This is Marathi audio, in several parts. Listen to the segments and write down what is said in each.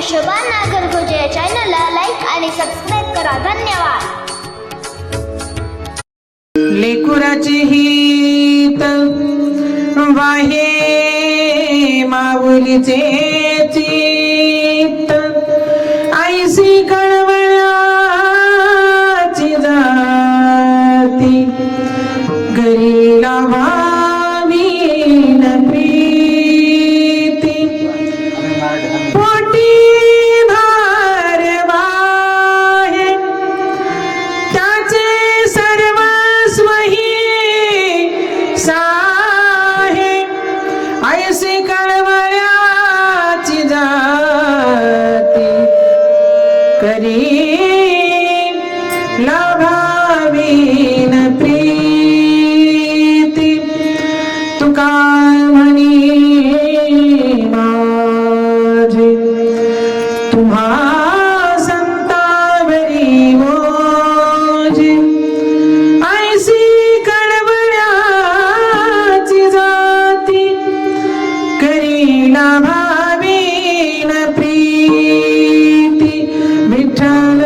शोभा नागरगोजे या चॅनलला लाईक आणि सबस्क्राईब करा. धन्यवाद. लेकुराची हित वाहे माऊलीचे चित्त ऐसी कळवळाची जाती घरी लावावी न प्रीती पोटी भारवाहे त्याचे सर्वस्वही साहे ऐसे कळवळ्याची जाती करी लाभावी न प्रीती तुका म्हणी माझे तुम्हा संतावरी मोजे ऐसी कळवळ्याची जाती करी लाभावी न प्रीती विठ्ठल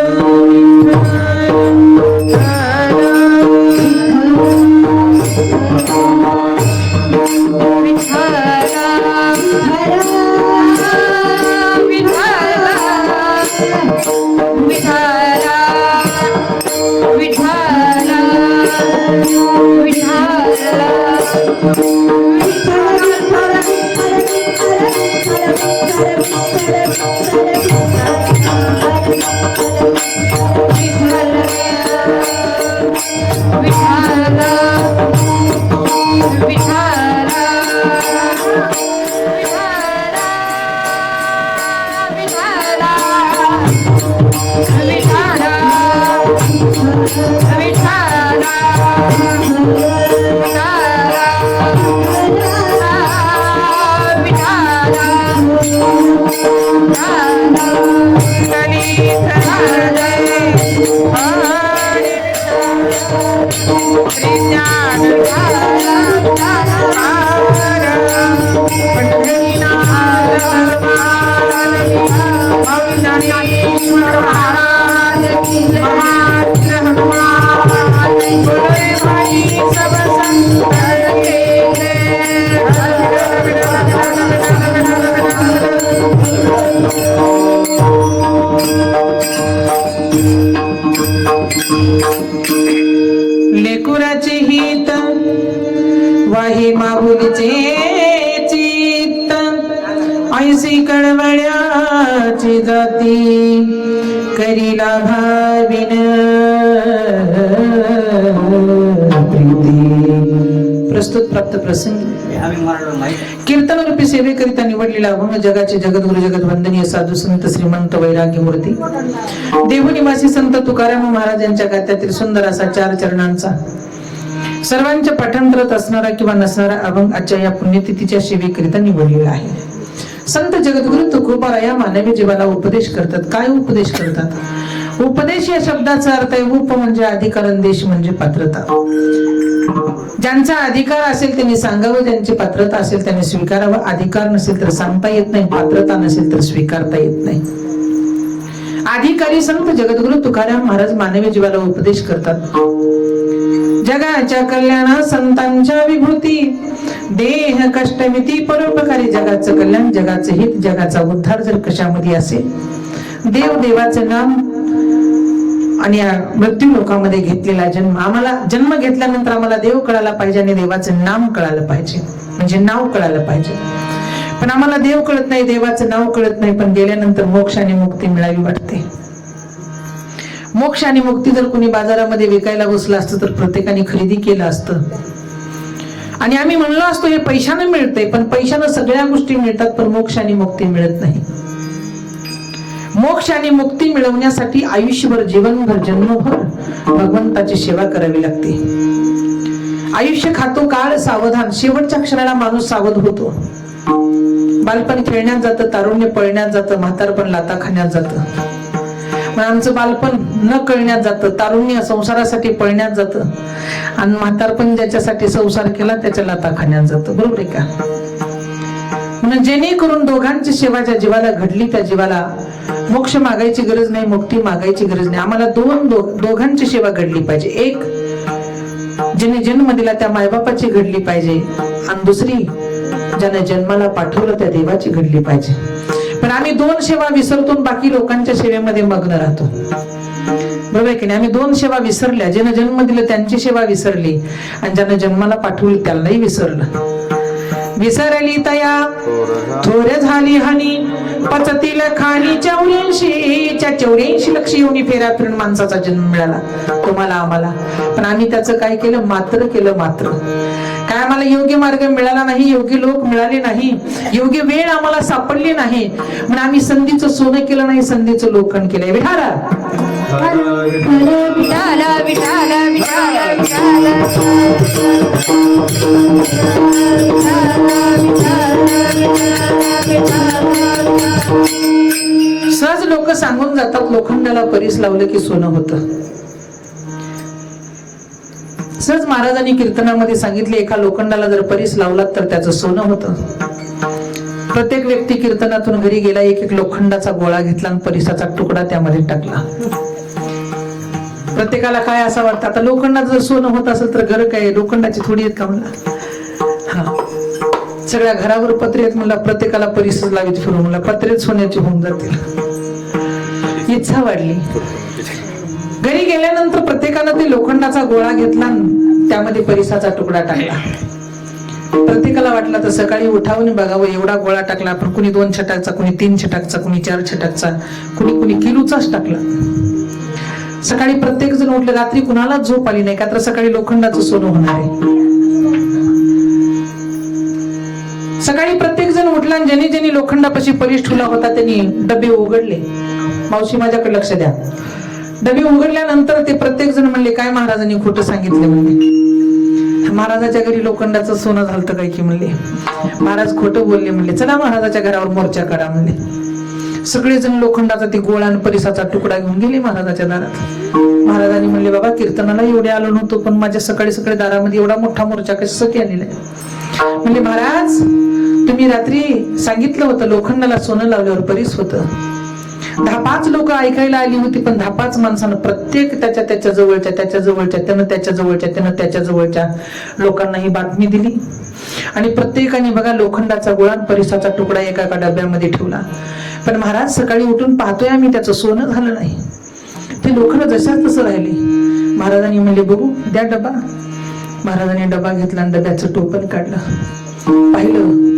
लेकुराचे हित वाहे माऊलीचे चित्त ऐसी कळवळ्याची जाती करी लाभाविन प्रीती. प्रस्तुत प्राप्त प्रसंगी कीर्तन रूपी सेवेकरिता निवडलेला अभंग जगाचे जगद्गुरु जगत वंदनीय साधू संत श्रीमंत वैराग्य मूर्ती देहू निवासी संत तुकाराम महाराज यांच्या गात्यातील सुंदर असा 4 चरणांचा सर्वांच्या पठण करत असणारा किंवा नसणारा अभंग आजच्या या पुण्यतिथीच्या सेवेकरिता निवडलेला आहे. संत जगद्गुरु तुकोबा या मानवी जीवाला उपदेश करतात. काय उपदेश करतात? उपदेश या शब्दाचा अर्थ आहे उप म्हणजे अधिकार, देश म्हणजे पात्रता. ज्यांचा अधिकार असेल त्यांनी सांगावं, ज्यांची पात्रता असेल त्यांनी स्वीकारावं. अधिकार नसेल तर सांगता येत नाही, पात्रता नसेल तर स्वीकारता येत नाही. अधिकारी संत जगद्गुरु तुकाराम महाराज मानवी जीवाला उपदेश करतात. जगाच्या कल्याणा संतांच्या विभूती देह कष्टमिती परोपकारी जगाचं कल्याण, जगाचं हित, जगाचा उद्धार जर कशामध्ये असेल देव, देवाचं नाम आणि मृत्यू लोकांमध्ये घेतलेला जन्म. आम्हाला जन्म घेतल्यानंतर आम्हाला देव कळायला पाहिजे आणि देवाचं नाम कळायला पाहिजे, म्हणजे नाव कळायला पाहिजे. पण आम्हाला देव कळत नाही, देवाचं नाव कळत नाही. पण गेल्यानंतर मोक्ष आणि मुक्ती मिळावी वाटते. मोक्ष आणि मुक्ती जर कोणी बाजारामध्ये विकायला बसलं असतं तर प्रत्येकाने खरेदी केलं असतं. आणि आम्ही म्हणलो असतो हे पैशाने मिळते, पण पैशाने सगळ्या गोष्टी मिळतात पण मोक्ष आणि मुक्ती मिळत नाही. मोक्ष आणि मुक्ती मिळवण्यासाठी आयुष्यभर, जीवनभर, जन्मभर भगवंताची सेवा करावी लागते. आयुष्य खातो काळ सावधान, शेवटच्या क्षणाला माणूस सावध होतो. बालपण खेळण्यात जातं, तारुण्य पळण्यात जातं, म्हातारपण लाता खाण्यात जातं. पण आमचं बालपण न कळण्यात जातं, तारुण्य संसारासाठी पळण्यात जातं आणि म्हातारपण ज्याच्यासाठी संसार केला त्याच्या लाता खाण्यात जातं. बरोबर आहे का? म्हणून जेणेकरून दोघांची सेवा ज्या जीवाला घडली त्या जीवाला मोक्ष मागायची गरज नाही, मुक्ती मागायची गरज नाही. आम्हाला दोघांची सेवा घडली पाहिजे. एक ज्याने जन्म दिला त्या मायबापाची घडली पाहिजे आणि दुसरी ज्याने जन्माला पाठवलं त्या देवाची घडली पाहिजे. पण आम्ही दोन सेवा विसरतो, बाकी लोकांच्या सेवेमध्ये मग्न राहतो. बरोबर आहे की नाही? आम्ही दोन सेवा विसरल्या. ज्याने जन्म दिला त्यांची सेवा विसरली आणि ज्याने जन्माला पाठवली त्यालाही विसरलं. विसरली तया थोर झाली हानी, पचतील खाणी 84 लक्ष येऊन फेरा फिरून माणसाचा जन्म मिळाला तुम्हाला आम्हाला. पण आम्ही त्याचं काय केलं? मात्र केलं. मात्र काय? आम्हाला योग्य मार्ग मिळाला नाही, योग्य लोक मिळाले नाही, योग्य वेळ आम्हाला सापडली नाही, म्हणून आम्ही संधीचं सोनं केलं नाही, संधीचं लोखंड केलंय. विठाला विठाला विठाला विठाला सहज लोक सांगून जातात लोखंडाला परीस लावलं की सोनं होतं. सहज महाराजांनी कीर्तनामध्ये सांगितले एका लोखंडाला जर परीस लावलात तर त्याचं सोनं होतं. प्रत्येक व्यक्ती कीर्तनातून घरी गेला, एक लोखंडाचा गोळा घेतला आणि परीसाचा तुकडा त्यामध्ये टाकला. प्रत्येकाला काय असं वाटतं, आता लोखंडाचं जर सोनं होत असेल तर घर काय लोखंडाची थोडी आहेत का म्हणला. हा, सगळ्या घरावर पत्रे आहेत म्हणला, प्रत्येकाला परीस लावीत फिरून म्हणला, पत्रेत सोन्याची होऊन जातील. इच्छा वाढली. घरी गेल्यानंतर प्रत्येकानं ते लोखंडाचा गोळा घेतला, त्यामध्ये परीसाचा तुकडा टाकला. प्रत्येकाला वाटलं तर सकाळी उठावून बघावं, एवढा गोळा टाकला आपण. कुणी 2 छटाकचा, कुणी 3 छटाकचा, कुणी 4 छटाकचा, कुणी किलोचाच टाकला. सकाळी प्रत्येक जण उठले. रात्री कुणाला झोप आली नाही, का तर सकाळी लोखंडाचं सोनं होणार आहे. सकाळी प्रत्येक जण उठला आणि ज्यांनी लोखंडापाशी परीस ठेवला होता त्यांनी डबे उघडले. मावशी माझ्याकडे लक्ष द्या. डबे उघडल्यानंतर ते प्रत्येक जण म्हणले, काय महाराजांनी खोटं सांगितले म्हणले. महाराजाच्या घरी लोखंडाचं सोनं झालं काय की म्हणले. महाराज खोटं बोलले म्हणले. चला महाराजाच्या घरावर मोर्चा करा म्हणले. सगळेजण लोखंडाचा ते गोळा आणि परीसाचा तुकडा घेऊन गेले महाराजाच्या दारात. महाराजांनी म्हणले, बाबा कीर्तनाला एवढे आलो नव्हतो, पण माझ्या सकाळी दारामध्ये एवढा मोठा मोर्चा कशासाठी आणलेला आहे. म्हणले, महाराज तुम्ही रात्री सांगितलं होतं लोखंडाला सोनं लावल्यावर परीस होतं. 10-5 लोक ऐकायला आली होती, पण 10-5 माणसानं प्रत्येक त्याच्या जवळच्या लोकांना ही बातमी दिली. आणि प्रत्येकाने बघा लोखंडाचा गोळा परीसाचा तुकडा एका डब्यामध्ये ठेवला. पण महाराज सकाळी उठून पाहतोय आम्ही त्याचं सोनं झालं नाही, ते लोखंड जशाच तसं राहिले. महाराजांनी म्हणले, बघू द्या डबा. महाराजांनी डबा घेतला आणि डब्याचं टोपण काढलं. पाहिलं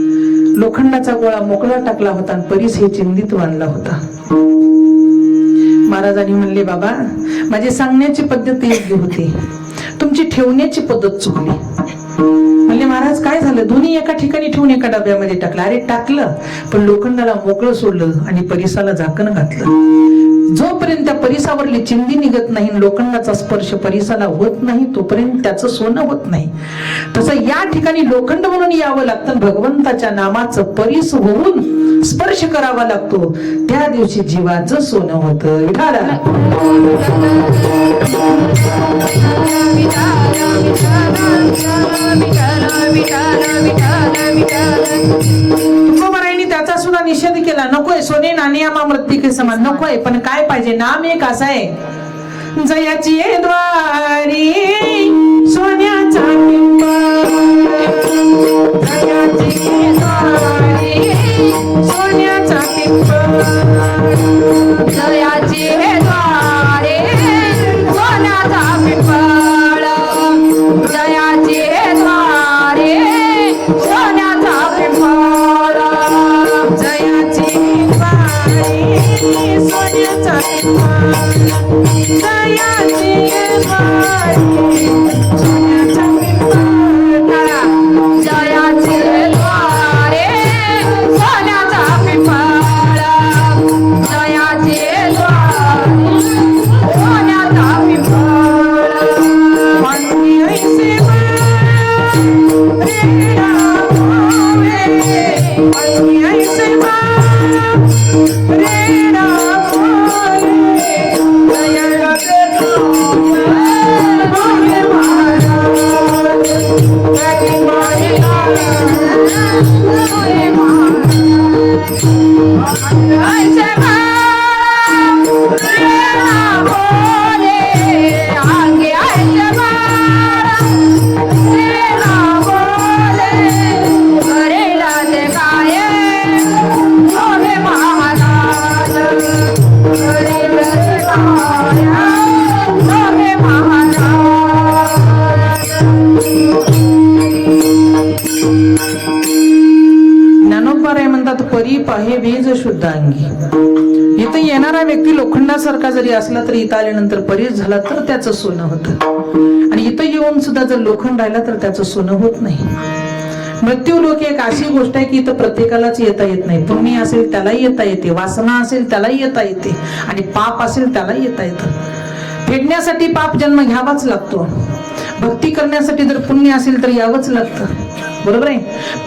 लोखंडाचा गोळा मोकळा टाकला होता आणि परीस हे चिंधित बांधला होता. महाराजांनी म्हणले, बाबा माझी सांगण्याची पद्धत योग्य होती, तुमची ठेवण्याची पद्धत चुकली. म्हणले, महाराज काय झालं? दोन्ही एका ठिकाणी ठेवून एका डब्यामध्ये टाकलं. अरे टाकलं, पण लोखंडाला मोकळं सोडलं आणि परीसाला झाकण घातलं. जोपर्यंत त्या परीसावरली चिंधी निघत नाही, लोखंडाचा स्पर्श परीसाला होत नाही, तोपर्यंत त्याचं सोनं होत नाही. तसं या ठिकाणी लोखंड म्हणून यावं लागतं. भगवंताच्या नामाचं परीस होऊन स्पर्श करावा लागतो, त्या दिवशी जीवाचं सोनं होतं. विठाला तुकोबारायांनी त्याचा सुद्धा निषेध केला. नकोय सोने नाणे आम्हा मृत्तिके समान नकोय, पण काय पाहिजे? नाम एक असं आहे, जयाची द्वारी सोन्याचा जयाची द्वारी सोन्याचा जयाची द्वारे सोन्याचा पिंपळ, जयाची द्वारे सोन्याचा पिंपळ, जयाची द्वारी सोन्याचा जयाची द्वारी सोन्याचा जयाची द्वारे सोन्याचा पिंपळ, जयाची द्वारे सोन्याचा पिंपळ. पाणी ऐसे रे रामे, पाणी ऐसे रे रामे, दया भोले महाराज, भोले महाराज. ज्ञानोबा म्हणतात परी पाहे बीज शुद्ध अंगी. इथं येणारा व्यक्ती लोखंडासारखा जरी असला तरी इथं आल्यानंतर परीच झाला तर त्याचं सोनं होतं, आणि इथं येऊन सुद्धा जर लोखंड राहिला तर त्याचं सोनं होत नाही. मृत्यू लोक एक अशी गोष्ट आहे की इथं प्रत्येकालाच येता येत नाही. पुण्य असेल त्यालाही येता येते, वासना असेल त्यालाही येता येते, आणि पाप असेल त्यालाही येता येतं. फेडण्यासाठी पाप जन्म घ्यावाच लागतो, भक्ती करण्यासाठी जर पुण्य असेल तर यावंच लागतं. बरोबर आहे.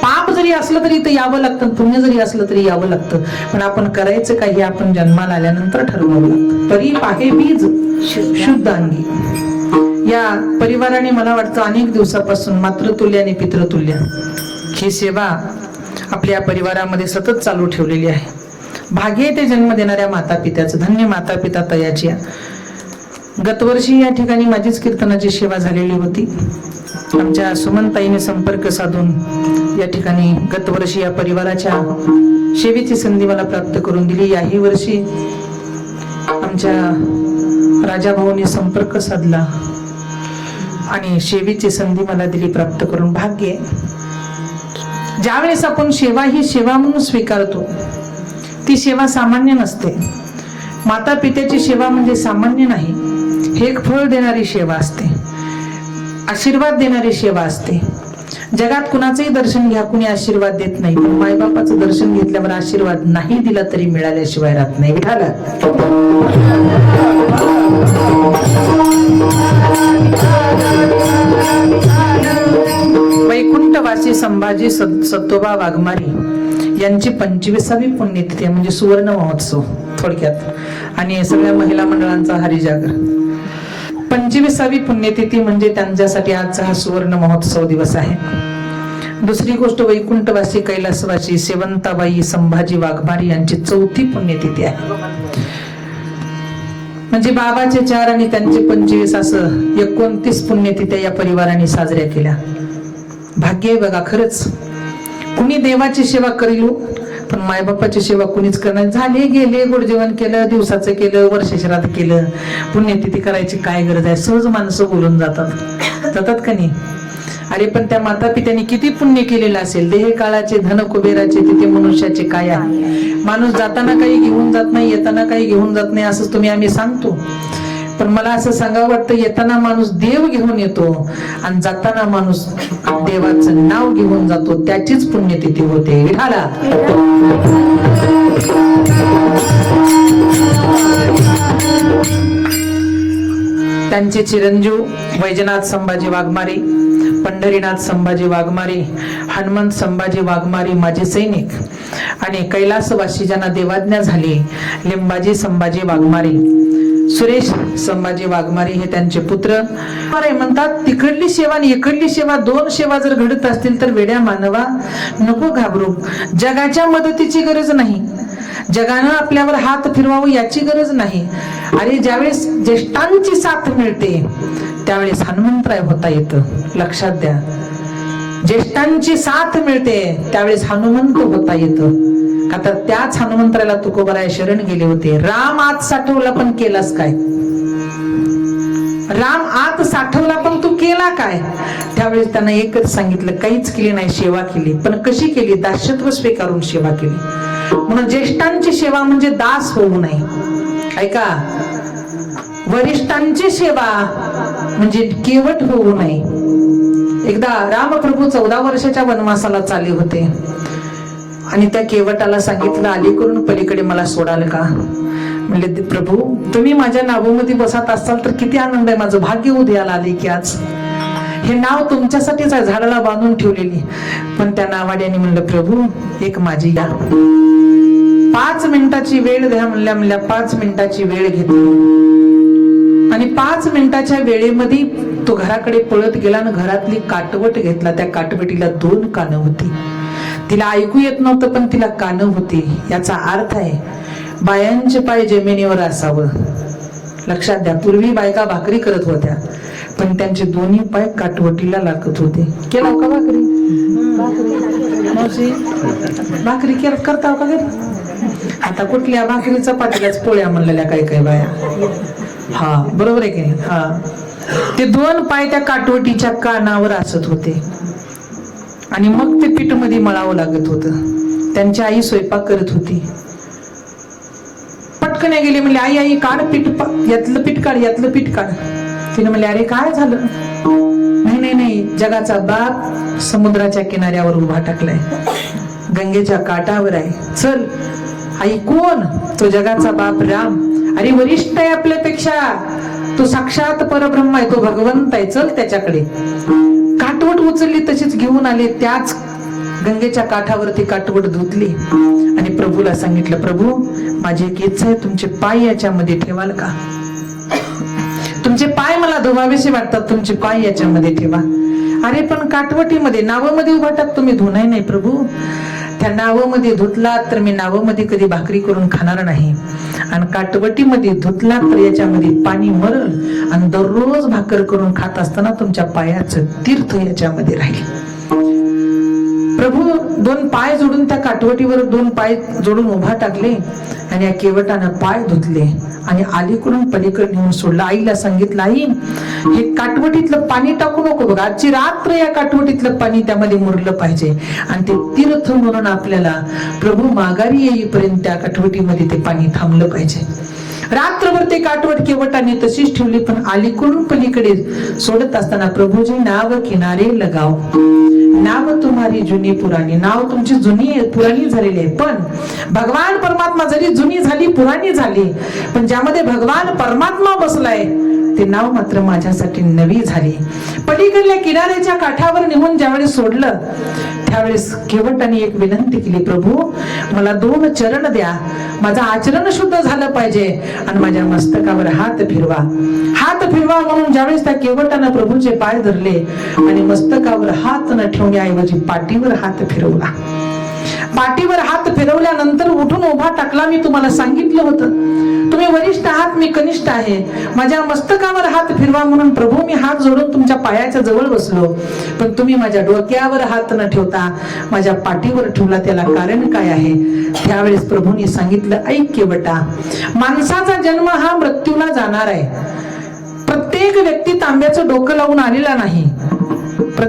पाप जरी असलं तरी इथं यावं लागतं, पुण्य जरी असलं तरी यावं लागतं. पण आपण करायचं काय हे आपण जन्माला आल्यानंतर ठरवावं लागतं. परी पाहे बीज शुद्ध अंगी. या परिवाराने मला वाटतं अनेक दिवसापासून मातृतुल्य आणि पितृतुल्य ही सेवा आपल्या परिवारामध्ये सतत चालू ठेवलेली आहे. भाग्य ते जन्म देणाऱ्या माता पित्याचं. धन्य माता पिता तयाची. गतवर्षी या ठिकाणी माझीच कीर्तनाची सेवा झालेली होती. आमच्या सुमनताईने संपर्क साधून या ठिकाणी गतवर्षी या परिवाराच्या सेवेची संधी मला प्राप्त करून दिली. याही वर्षी आमच्या राजाभाऊने संपर्क साधला आणि सेवेची संधी मला दिली प्राप्त करून. भाग्य. ज्यावेळेस आपण सेवा ही सेवा म्हणून स्वीकारतो ती सेवा सामान्य नसते. माता पित्याची सेवा म्हणजे सामान्य नाही. हे एक फळ देणारी सेवा असते, आशीर्वाद देणारी सेवा असते. जगात कुणाचंही दर्शन घ्या, कुणी आशीर्वाद देत नाही, पण मायबापाचं दर्शन घेतल्यावर आशीर्वाद नाही दिला तरी मिळाल्याशिवाय राहत नाही. विठाला वैकुंठवासी संभाजी सत्तोबा वाघमारी यांची 25वी पुण्यतिथी आहे, म्हणजे सुवर्ण महोत्सव थोडक्यात, आणि सगळ्या महिला मंडळांचा हरिजागर. 25वी पुण्यतिथी म्हणजे त्यांच्यासाठी आजचा हा सुवर्ण महोत्सव दिवस आहे. दुसरी गोष्ट, वैकुंठवासी कैलासवासी सेवंताबाई संभाजी वाघमारी यांची 4थी पुण्यतिथी आहे. म्हणजे बाबाचे 4 आणि त्यांचे 25 असं 29 पुण्यतिथ्या या परिवाराने साजऱ्या केल्या. भाग्य आहे बघा खरंच. कुणी देवाची सेवा करील पण मायबापाची सेवा कुणीच करणार. झाले गेले, गोड जेवण केलं, दिवसाचं केलं, वर्षश्राद्ध केलं, पुण्यतिथी करायची काय गरज आहे. सहज माणसं बोलून जातात का नाही. अरे पण त्या माता पित्याने किती पुण्य केलेलं असेल. देह काळाचे धन कुबेराचे तिथे मनुष्याचे काय आहे. माणूस जाताना काही घेऊन जात नाही, येताना काही घेऊन जात नाही असं तुम्ही आम्ही सांगतो. पण मला असं सांगावं वाटतं, येताना माणूस देव घेऊन येतो आणि जाताना माणूस देवाचं नाव घेऊन जातो, त्याचीच पुण्यतिथी होते. विठाला त्यांचे चिरंजीव वैजनाथ संभाजी वाघमारे, पंढरीनाथ संभाजी वाघमारे, हनुमंत संभाजी वाघमारे माझे सैनिक, आणि कैलासवासी ज्यांना देवाज्ञा झाली लिंबाजी संभाजी वाघमारे, सुरेश संभाजी वाघमारे हे त्यांचे पुत्र. म्हणतात तिकडली सेवा आणि इकडली सेवा, 2 सेवा जर घडत असतील तर वेड्या मानवा नको घाबरू. जगाच्या मदतीची गरज नाही, जगानं आपल्यावर हात फिरवावं याची गरज नाही. अरे ज्यावेळेस ज्येष्ठांची साथ मिळते त्यावेळेस हनुमंतराय होता येतं. लक्षात द्या, ज्येष्ठांची साथ मिळते त्यावेळेस हनुमंत होता येतं. का तर त्याच हनुमंतराला तुकोबाराय शरण गेले होते. राम आत साठवला पण केलास काय. राम आत साठवला पण तू केला काय. त्यावेळेस त्यांना एकच सांगितलं, काहीच केली नाही, सेवा केली. पण कशी केली. दास्यत्व स्वीकारून सेवा केली. म्हणून ज्येष्ठांची सेवा म्हणजे दास होऊ नये. ऐका, वरिष्ठांची सेवा म्हणजे केवट होऊ नये. एकदा रामप्रभू 14 वर्षाच्या वनवासाला चालले होते आणि त्या केवटाला सांगितलं, अलीकडून पलीकडे मला सोडाल का. म्हणले, प्रभू तुम्ही माझ्या नावामध्ये बसत असाल तर किती आनंद आहे. माझं भाग्य उद्याला आले की आज हे नाव तुमच्यासाठीच आहे, झाडाला बांधून ठेवलेली. पण त्या नावाड्याने म्हणलं, प्रभू एक माझी या 5 मिनिटाची वेळ द्या. म्हणल्या 5 मिनिटाची वेळ घेतली आणि 5 मिनिटाच्या वेळेमध्ये तो घराकडे पळत गेला आणि घरातली काटवट घेतला. त्या काटवटीला 2 कानं होती. तिला ऐकू येत नव्हतं पण तिला कानं होती. याचा अर्थ आहे बायांचे पाय जमिनीवर असावं. लक्षात द्या, पूर्वी बायका भाकरी करत होत्या पण त्यांचे दोन्ही पाय काटवटीला लागत होते. केला का भाकरी? मावशी, भाकरी करता का घरी? आता कुठल्या भाकरी चपातीलाच पोळ्या म्हणलेल्या काही काही बाया. हा बरोबर आहे की नाही? हा, ते 2 पाय त्या काटवटीच्या कानावर असत होते आणि मग ते पीठ मध्ये मळावं लागत होतं. त्यांची आई स्वयंपाक करत होती. पटकन गेली, म्हणले आई आई काढ पीठ, यातलं पीठ काढ, यातलं पीठ काढ. तिने म्हणले अरे काय झालं? नाही नाही नाही, जगाचा बाप समुद्राच्या किनाऱ्यावर उभा टाकलाय, गंगेच्या काठावर आहे. चल. आई कोण? तो जगाचा बाप राम. अरे वरिष्ठ आहे आपल्यापेक्षा, तो साक्षात परब्रह्म आहे, तो भगवंत आहे, चल त्याच्याकडे. काठवट उचलली, तशीच घेऊन आले. त्याच गंगेच्या काठावरती काठवट धुतली आणि प्रभूला सांगितलं, प्रभू माझी एक इच्छा आहे, तुमचे पाय याच्यामध्ये ठेवाल का? तुमचे पाय मला धुवावेसे वाटतात, तुमचे पाय याच्यामध्ये ठेवा. अरे पण काठवटीमध्ये नावामध्ये उभा टाक, तुम्ही धुणार नाही प्रभू. त्या नावामध्ये धुतलात तर मी नावामध्ये कधी भाकरी करून खाणार नाही, आणि काटवटीमध्ये धुतलात तर याच्यामध्ये पाणी मरल आणि दररोज भाकर करून खात असताना तुमच्या पायाचं तीर्थ याच्यामध्ये राहील. प्रभू 2 पाय जोडून त्या काटवटीवर 2 पाय जोडून उभा टाकले आणि या केवटानं पाय धुतले आणि अलीकडून पलीकडे नेऊन सोडलं. आईला सांगितलं, आई हे काटवटीतलं पाणी टाकू नको बघ, आजची रात्र या काटवटीतलं पाणी त्यामध्ये मुरलं पाहिजे आणि ते तीर्थ म्हणून आपल्याला प्रभू माघारी येईपर्यंत त्या काटवटीमध्ये ते पाणी थांबलं पाहिजे. रात्रभर ते काटवट केवटाने तशीच ठेवली, पण अलीकडून पलीकडे सोडत असताना प्रभूजी नाव किनारे लगाव. नाव तुम्हारी जुनी पुराणी, नाव तुमची जुनी पुराणी झालेली आहे, पण भगवान परमात्मा जरी जुनी झाली पुराणी झाली, पण ज्यामध्ये भगवान परमात्मा बसलाय ते नाव मात्र माझ्यासाठी नवी झाली. पलीकडल्या किनाऱ्याच्या काठावर नेऊन ज्यावेळेस सोडलं त्यावेळेस केवटाने एक विनंती केली, प्रभू मला 2 चरण द्या, माझं आचरण शुद्ध झालं पाहिजे आणि माझ्या मस्तकावर हात फिरवा. हात फिरवा म्हणून ज्यावेळेस त्या केवटानं प्रभूचे पाय धरले आणि मस्तकावर हात न ठेवण्याऐवजी पाठीवर हात फिरवला. पाठीवर हात फिरवल्यानंतर उठून उभा टाकला. मी तुम्हाला सांगितलं होतं तुम्ही वरिष्ठ आहात, मी कनिष्ठ आहे, माझ्या मस्तकावर हात फिरवा म्हणून प्रभू मी हात जोडून तुमच्या पायाच्या जवळ बसलो, पण तुम्ही माझ्या डोक्यावर हात न ठेवता माझ्या पाठीवर ठेवला. त्याला कारण काय आहे? त्यावेळेस प्रभूंनी सांगितलं, ऐक केवटा, माणसाचा जन्म हा मृत्यूला जाणार आहे. प्रत्येक व्यक्ती तांब्याचं डोकं लावून आलेला नाही.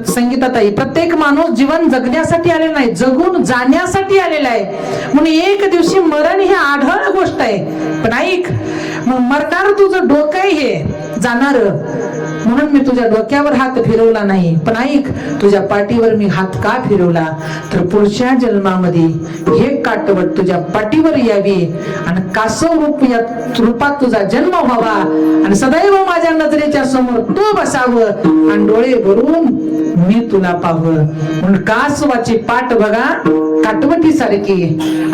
संगीताताई, प्रत्येक माणूस जीवन जगण्यासाठी आलेला नाही, जगून जाण्यासाठी आलेला आहे. म्हणून एक दिवशी मरण ही आढळ गोष्ट आहे. पण ऐक, मरणार तुझं डोकं आहे, हे जाणार, म्हणून मी तुझ्या डोक्यावर हात फिरवला नाही, पण ऐक तुझ्या पाठीवर मी हात का फिरवला, तर पुढच्या जन्मामध्ये हे काटवट तुझ्या पाठीवर यावी आणि कासव रूपात तुझा जन्म व्हावा आणि सदैव माझ्या नजरेच्या समोर तू बसावं आणि डोळे भरून मी तुला पाहावं. म्हणून कासवाची पाठ बघा काटवटी सारखी.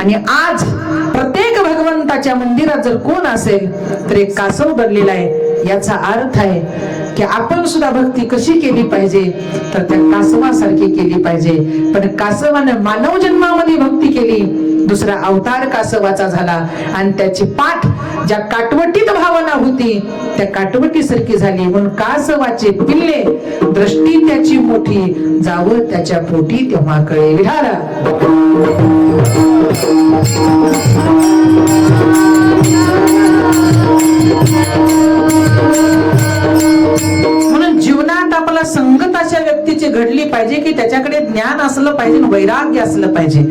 आणि आज प्रत्येक भगवंताच्या मंदिरात जर कोण असेल तर एक कासव बनलेला आहे. याचा अर्थ आहे की आपण सुद्धा भक्ती कशी केली पाहिजे, तर त्या कासवासारखी केली पाहिजे. पण कासवानं मानव जन्मामध्ये भक्ती केली, दुसरा अवतार कासवाचा झाला आणि त्याची पाठ ज्या काटवटीत भावना होती त्या काटवटीसारखी झाली. म्हणून कासवाचे पिल्ले दृष्टी त्याची मोठी, जावं त्याच्या पोटी तेव्हा कळे विहारा. म्हणून जीवनात आपला संगत अशा व्यक्तीची घडली पाहिजे की त्याच्याकडे ज्ञान असलं पाहिजे, वैराग्य असलं पाहिजे.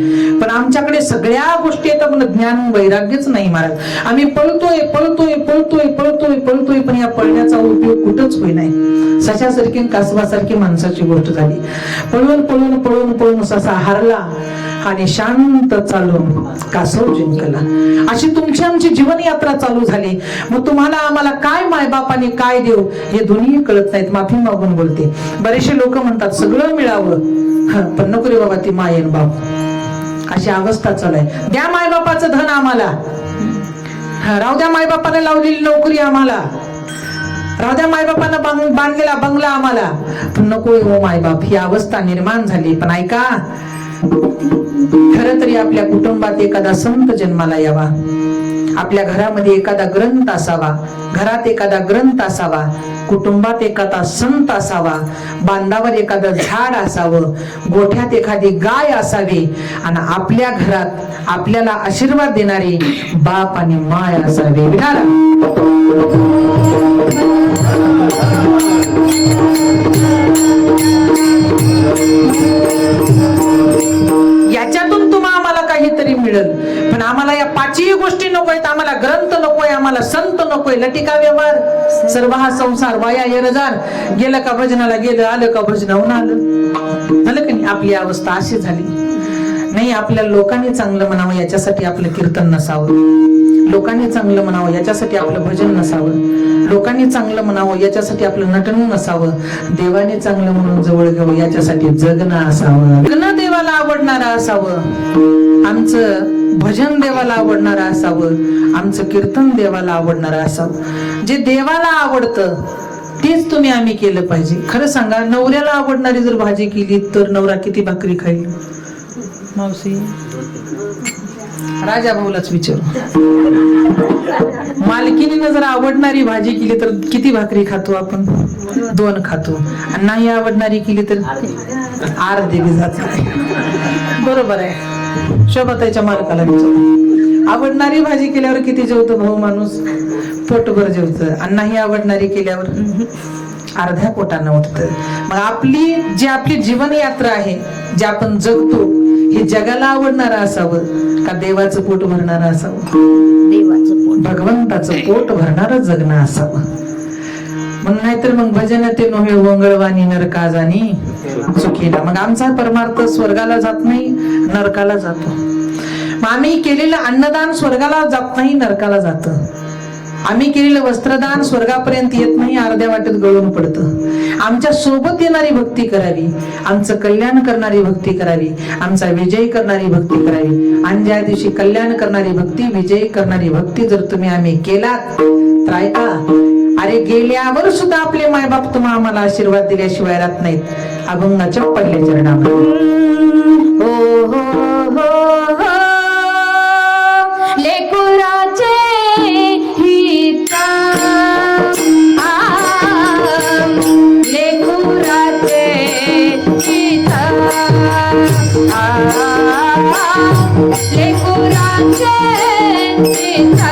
पण आमच्याकडे सगळ्या गोष्टी येतात पण ज्ञान वैराग्यच नाही महाराज. आम्ही पळतोय पळतोय पळतोय पळतोय पळतोय पण या पळण्याचा उपयोग कुठंच होई नाही. सशासारखी कासवासारखी माणसाची गोष्ट झाली. पळून पळून पळून पळून ससा हारला आणि शांत चालून कासव जिंकला. अशी तुमची आमची जीवन यात्रा चालू झाली. मग तुम्हाला आम्हाला काय मायबापाने काय देऊ हे दोन्ही कळत नाहीत. माफी मागून बोलते. बरेचसे लोक म्हणतात सगळं मिळावं पण नको रे बाबा ती मायन बाप, अशी अवस्था चालू आहे. द्या मायबापाचं धन आम्हाला, राहू द्या मायबापाने लावलेली नोकरी आम्हाला, राहू मायबापांना बांधलेला बंगला आम्हाला, पण नको हो मायबाप, ही अवस्था निर्माण झाली. पण ऐका, खर तरी आपल्या कुटुंबात एखादा संत जन्माला यावा, आपल्या घरामध्ये एखादा ग्रंथ असावा, घरात एखादा ग्रंथ असावा, कुटुंबात एखादा संत असावा, बांधावर एखादं झाड असावं, गोठ्यात एखादी गाय असावी, आणि आपल्या घरात आपल्याला आशीर्वाद देणारे बाप आणि माय असावे. याच्यातून तुम्हाला आम्हाला काहीतरी मिळेल, पण आम्हाला या पाचही गोष्टी नकोय. आम्हाला ग्रंथ नकोय, आम्हाला संत नकोय, लटिका व्यवहार, सर्व हा संसार वाया येरजार. गेलं का भजनाला गेलं, आलं का भजनाहून आलं, झालं की नाही. आपली अवस्था अशी झाली. नाही, आपल्या लोकांनी चांगलं म्हणावं याच्यासाठी आपलं कीर्तन नसावं, लोकांनी चांगलं म्हणावं याच्यासाठी आपलं भजन नसावं, लोकांनी चांगलं म्हणावं याच्यासाठी आपलं नटन नसावं, देवाने चांगलं म्हणून जवळ घ्यावं याच्यासाठी जगणं असावं. जगणं देवाला आवडणारं असावं, आमचं भजन देवाला आवडणारं असावं, आमचं कीर्तन देवाला आवडणारं असावं. जे देवाला आवडतं तेच तुम्ही आम्ही केलं पाहिजे. खरं सांगा, नवऱ्याला आवडणारी जर भाजी केली तर नवरा किती भाकरी खाईल? मावशी, राजा भाऊलाच विचारू. मालकीनीनं जर आवडणारी भाजी केली तर किती भाकरी खातो आपण? 2 खातो. आणि नाही आवडणारी केली तर अर्धी बी जात नाही. बरोबर आहे. शोभाताईच्या मालकाला विचारू, आवडणारी भाजी केल्यावर किती जेवतो भाऊ माणूस? पोटभर जेवतं. आणि नाही आवडणारी केल्यावर अर्ध्या पोटानं उठतं. मग आपली जीवन यात्रा आहे, जे आपण जगतो, हे जगाला आवडणारं असावं का देवाचं पोट भरणारं असावं? देवाचं पोट, भगवंताचं पोट भरणारं जगणं असावं. मग नाहीतर मग भजन ते नोहे वंगळवाणी नरका जाणी चुकीला. मग आमचा परमार्थ स्वर्गाला जात नाही, नरकाला जातो. मग आम्ही केलेलं अन्नदान स्वर्गाला जात नाही, नरकाला जातं. आम्ही केलेलं वस्त्रदान स्वर्गापर्यंत येत नाही, अर्ध्या वाटेत गळून पडतं. आमच्या सोबत येणारी भक्ती करावी, आमचं कल्याण करणारी भक्ती करावी, आमचा विजय करणारी भक्ती करावी. आणि ज्या दिवशी कल्याण करणारी भक्ती, विजय करणारी भक्ती जर तुम्ही आम्ही केलात तर ऐका, अरे गेल्यावर सुद्धा आपले मायबाप तुम्हाला आम्हाला आशीर्वाद दिल्याशिवाय राहत नाहीत. अभंगाच्या पहिल्या चरणामध्ये हो हो हो हो लेकुराचे हिता, लेकुराचे हिता, लेकुराचे हिता, लेकुराचे हिता.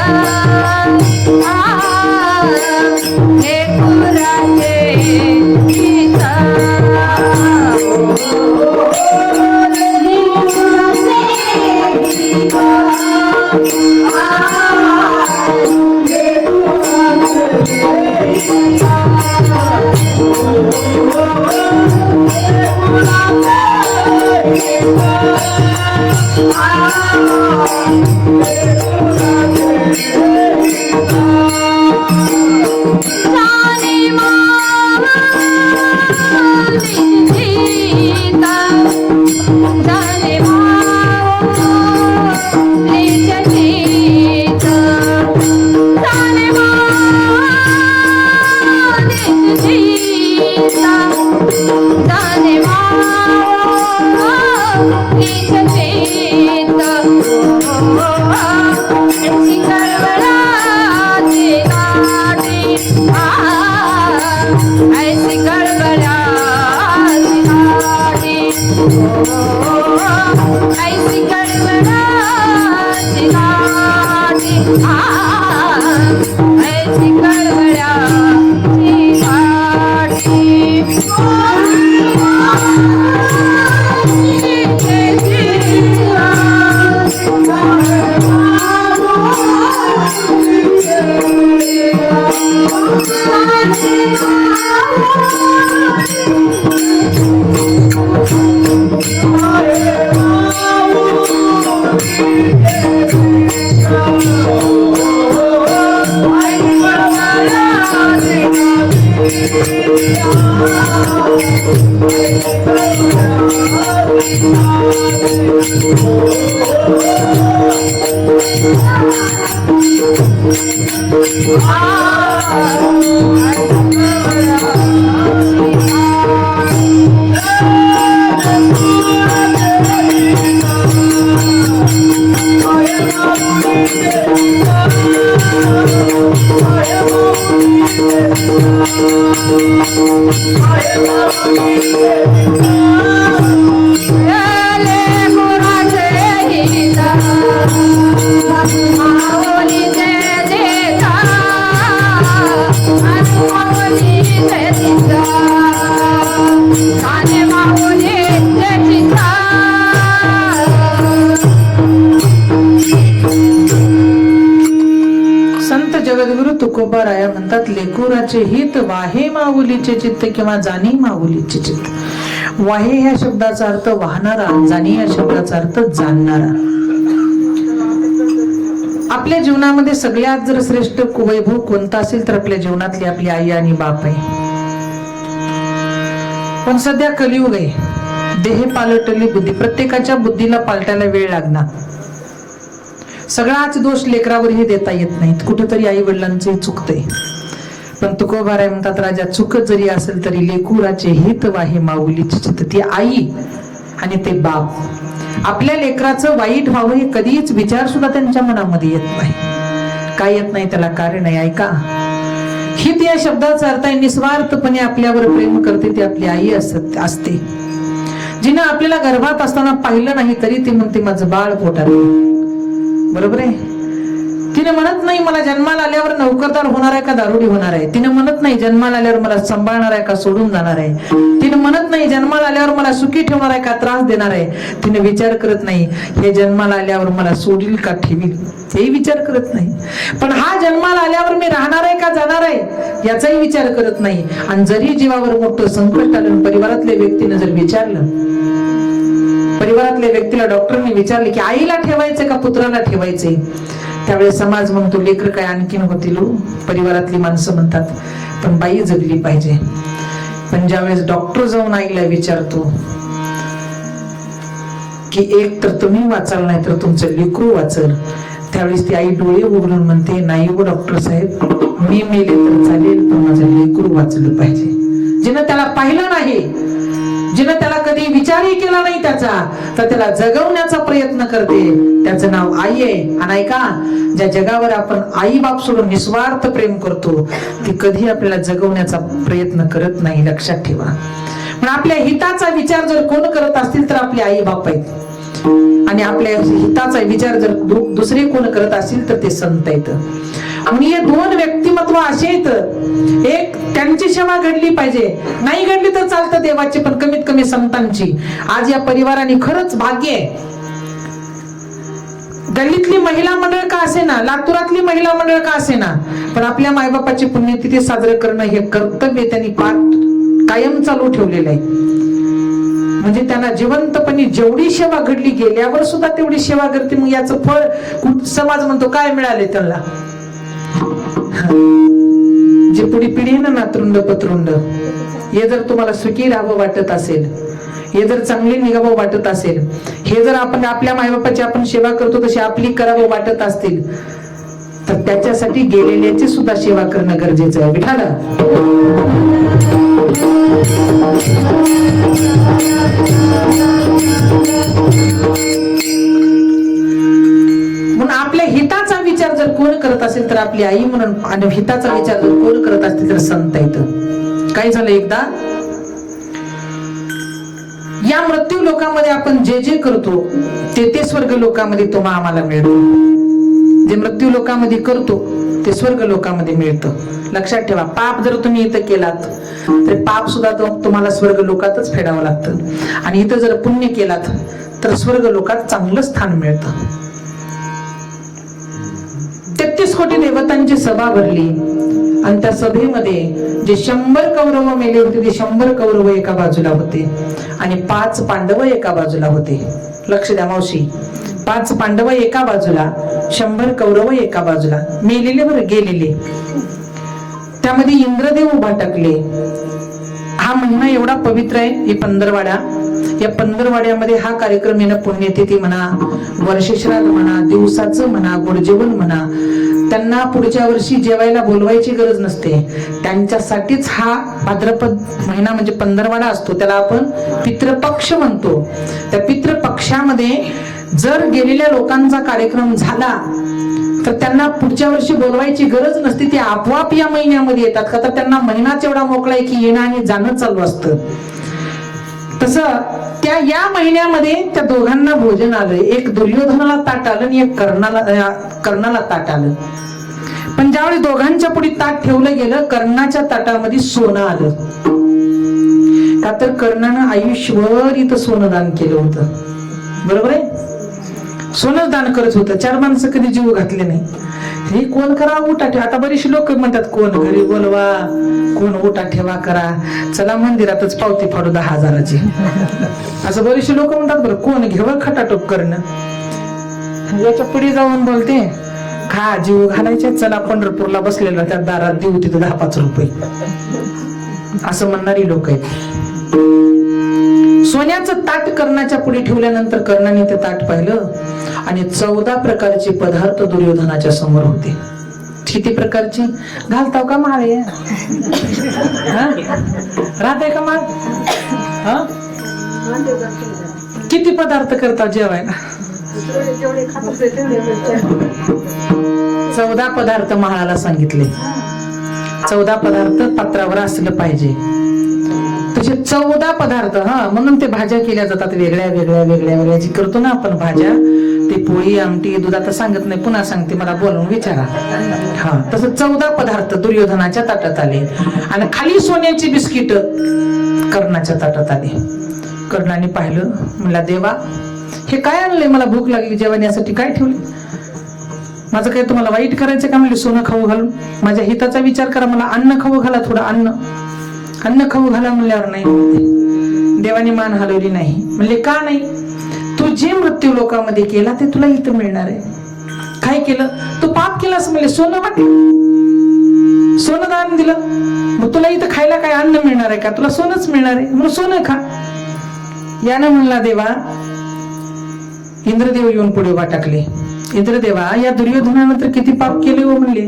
Thank you. संत जगद्गुरु तुकोबाराया म्हणतात, लेकुराचे हित वाहे माऊलीचे चित्त किंवा जाणी माऊलीचे चित्त. वाहे ह्या शब्दाचा अर्थ वाहणारा, जाणी या शब्दाचा अर्थ जाणणारा. आपल्या जीवनामध्ये सगळ्यात जर श्रेष्ठ वैभव कोणता असेल तर आपल्या जीवनातली आपली आई आणि बाप आहे. पण सध्या कलियुग आहे, देह पालटली बुद्धी. प्रत्येकाच्या बुद्धीला पालटायला वेळ लागणार. सगळाच दोष लेकरावरही देता येत नाहीत, कुठेतरी आई वडिलांचे चुकते. पण तुकोबाराय म्हणतात, राजा चुकत जरी असेल तरी लेकुराचे हित वाहे माऊलीचे चित्त. ती आई आणि ते बाप आपल्या लेकराचं वाईट व्हावं हे कधीच विचार सुद्धा त्यांच्या मनामध्ये येत नाही. काय येत नाही त्याला कारण आहे. ऐका, हित या शब्दाचा अर्थ आहे निस्वार्थपणे आपल्यावर प्रेम करते ती आपली आई असते. जिनं आपल्याला गर्भात असताना पाहिलं नाही तरी ती म्हणते माझं बाळ पोटात आहे. बरोबर आहे. तिने म्हणत नाही मला जन्माला आल्यावर नोकरदार होणार आहे का दारुडी होणार आहे. तिने म्हणत नाही जन्माला आल्यावर मला सांभाळणार आहे का सोडून जाणार आहे. तिने म्हणत नाही जन्माला आल्यावर मला सुखी ठेवणार आहे का त्रास देणार आहे. तिने विचार करत नाही हे जन्माला आल्यावर मला सोडील का ठेवील, हेही विचार करत नाही. पण हा जन्माला आल्यावर मी राहणार आहे का जाणार आहे याचाही विचार करत नाही. आणि जरी जीवावर मोठं संकट आलं, परिवारातल्या व्यक्तीने जर विचारलं, परिवारातल्या व्यक्तीला डॉक्टरने विचारले की आईला ठेवायचे का पुत्राला ठेवायचे, त्यावेळेस समाज म्हणतो लेकर काय आणखीन होतील. परिवारातली माणसं म्हणतात पण बाई जगली पाहिजे. पण ज्यावेळेस डॉक्टर जाऊन आईला विचारतो की एक तर तुम्ही वाचाल नाही तर तुमचं लेकरू वाचल, त्यावेळेस ती आई डोळे उघडून म्हणते नाही हो डॉक्टर साहेब, मी मेले तर चालेल पण माझं लेकरू वाचलं पाहिजे. जिनं त्याला पाहिलं नाही, जिनं त्याला कधी विचारही केला नाही त्याचा, तर त्याला जगवण्याचा प्रयत्न करते. त्याचं नाव आई आहे. आणि ऐका, ज्या जगावर आपण आई बाप सोडून निस्वार्थ प्रेम करतो ती कधी आपल्याला जगवण्याचा प्रयत्न करत नाही, लक्षात ठेवा. पण आपल्या हिताचा विचार जर कोण करत असतील तर आपले आई बाप आहेत. आणि आपल्या हिताचा विचार जर दुसरे कोण करत असतील तर ते संत आहेत. आणि हे दोन व्यक्तिमत्व असे आहेत, एक त्यांची सेवा घडली पाहिजे, नाही घडली तर चालतं देवाची, पण कमीत कमी संतांची. आज या परिवाराने खरंच भाग्य आहे. गल्लीतली महिला मंडळ का असे ना, लातूरातली महिला मंडळ का असे ना, पण आपल्या मायबापाची पुण्यतिथी साजरे करणं हे कर्तव्य त्यांनी कायम चालू ठेवलेलं आहे. म्हणजे त्यांना जिवंतपणे जेवढी सेवा घडली गेल्यावर सुद्धा तेवढी सेवा करते. मग याचं फळ समाज म्हणतो काय मिळाले त्यांना. जे पुढी पिढी ना नातरुंड पत्रुंड, हे जर तुम्हाला सुखी राहावं वाटत असेल, हे जर चांगले निघावं वाटत असेल, हे जर आपण आपल्या मायबापाची आपण सेवा करतो तशी आपली करावं वाटत असतील तर त्याच्यासाठी गेलेल्याची सुद्धा सेवा करणं गरजेचं आहे. विठाला म्हणून आपल्या हिताचा विचार जर कोण करत असेल तर आपली आई म्हणून, आणि हिताचा विचार जर कोण करत असतील तर संत आहेत. काय झालं, एकदा या मृत्यू लोकांमध्ये आपण जे जे करतो ते स्वर्ग लोकांमध्ये तो आम्हाला मिळतो. जे मृत्यू लोकांमध्ये करतो ते स्वर्ग लोकांमध्ये मिळतं. लक्षात ठेवा, पाप जर तुम्ही इथं केलात तर पाप सुद्धा तुम्हाला स्वर्ग लोकातच फेडावं लागतं. आणि इथं जर पुण्य केलात तर स्वर्ग लोकात चांगलं स्थान मिळतं. 33 कोटी देवतांची सभा भरली आणि त्या सभेमध्ये जे 100 कौरव मेले होते ते 100 कौरव एका बाजूला होते आणि 5 पांडव एका बाजूला होते. लक्ष द्या मावशी, 5 पांडव एका बाजूला, 100 कौरव एका बाजूला, मेलेले बरं गेलेले. त्यामध्ये इंद्रदेव उभा टाकले. हा महिना एवढा पवित्र आहे, ही पंधरवाडा या पंधरवाड्यामध्ये हा कार्यक्रम येणं, पुण्यतिथी म्हणा, वर्षश्राद्ध म्हणा, दिवसाचं म्हणा, गोडजेवण म्हणा, त्यांना पुढच्या वर्षी जेवायला बोलवायची गरज नसते. त्यांच्यासाठीच हा भाद्रपद महिना म्हणजे पंधरवाडा असतो. त्याला आपण पितृपक्ष म्हणतो. त्या पितृपक्षामध्ये जर गेलेल्या लोकांचा कार्यक्रम झाला तर त्यांना पुढच्या वर्षी बोलवायची गरज नसते. ते आपोआप या महिन्यामध्ये येतात. का तर त्यांना महिनाच एवढा मोकळा आहे की येणं आणि जाणं चालू असतं. तसं त्या या महिन्यामध्ये त्या दोघांना भोजन आलं. एक दुर्योधनाला ताट आलं आणि एक कर्णाला ताट आलं. पण ज्यावेळी दोघांच्या पुढे ताट ठेवलं गेलं, कर्णाच्या ताटामध्ये सोनं आलं. का तर कर्णानं आयुष्यभर इथं सोनं दान केलं होतं. बरोबर आहे, सोनच दान करत होतं. 4 माणसं कधी जीव घातले नाही. हे कोण करा उठा ठेवा. आता बरेचसे लोक म्हणतात कोण घरी बोलवा, कोण उठा ठेवा करा, चला मंदिरातच पावती फाडू 10,000ची. असं बरेचसे लोक म्हणतात. बरं कोण घेवा खटाटोप करणं. याच्या पुढे जाऊन बोलते खा जीव घालायचे, चला पंढरपूरला बसलेला त्या दारात देऊ तिथं 10-5 रुपये, असं म्हणणारी लोक आहेत. सोन्याचं ताट कर्णाच्या पुढे ठेवल्यानंतर कर्णाने ते ताट पाहिलं आणि 14 प्रकारचे पदार्थ दुर्योधनाच्या समोर होते. किती प्रकारची घालताव का माळे, राहते का माळ, किती पदार्थ करता जेवायला. 14 पदार्थ महाराला सांगितले. 14 पदार्थ पात्रावर असलं पाहिजे. तसे 14 पदार्थ. म्हणून ते भाज्या केल्या जातात वेगळ्या वेगळ्या वेगळ्या वेगळ्या. जी करतो ना आपण भाज्या, ते पोळी आमटी दूध, आता सांगत नाही पुन्हा सांगते, मला बोलवून विचारा. तसं 14 पदार्थ दुर्योधनाच्या ताटात आले आणि खाली सोन्याची बिस्किट कर्णाच्या ताटात आली. कर्णाने पाहिलं, म्हणला देवा हे काय आणलंय, मला भूक लागली जेवण्यासाठी, काय ठेवले, माझं काय तुम्हाला वाईट करायचं का. म्हणले सोनं खाऊ घालून, माझ्या हिताचा विचार करा, मला अन्न खाऊ घाला, थोडं अन्न खाऊ घाला. म्हणल्यावर नाही, देवाने मान हलवली नाही. म्हणले का नाही, तू जे मृत्यू लोकांमध्ये केला ते तुला इथं मिळणार आहे. काय केलं तू, पाप केलास. म्हणले सोनं वाटलं, सोनं दान दिलं, मग तुला इथं खायला काय अन्न मिळणार आहे का, तुला सोनंच मिळणार आहे, म्हणून सोनं खा. यानं म्हणला देवा, इंद्रदेव येऊन पुढे उभा टाकले. इंद्रदेवा या दुर्योधनानं तर किती पाप केले हो. म्हणले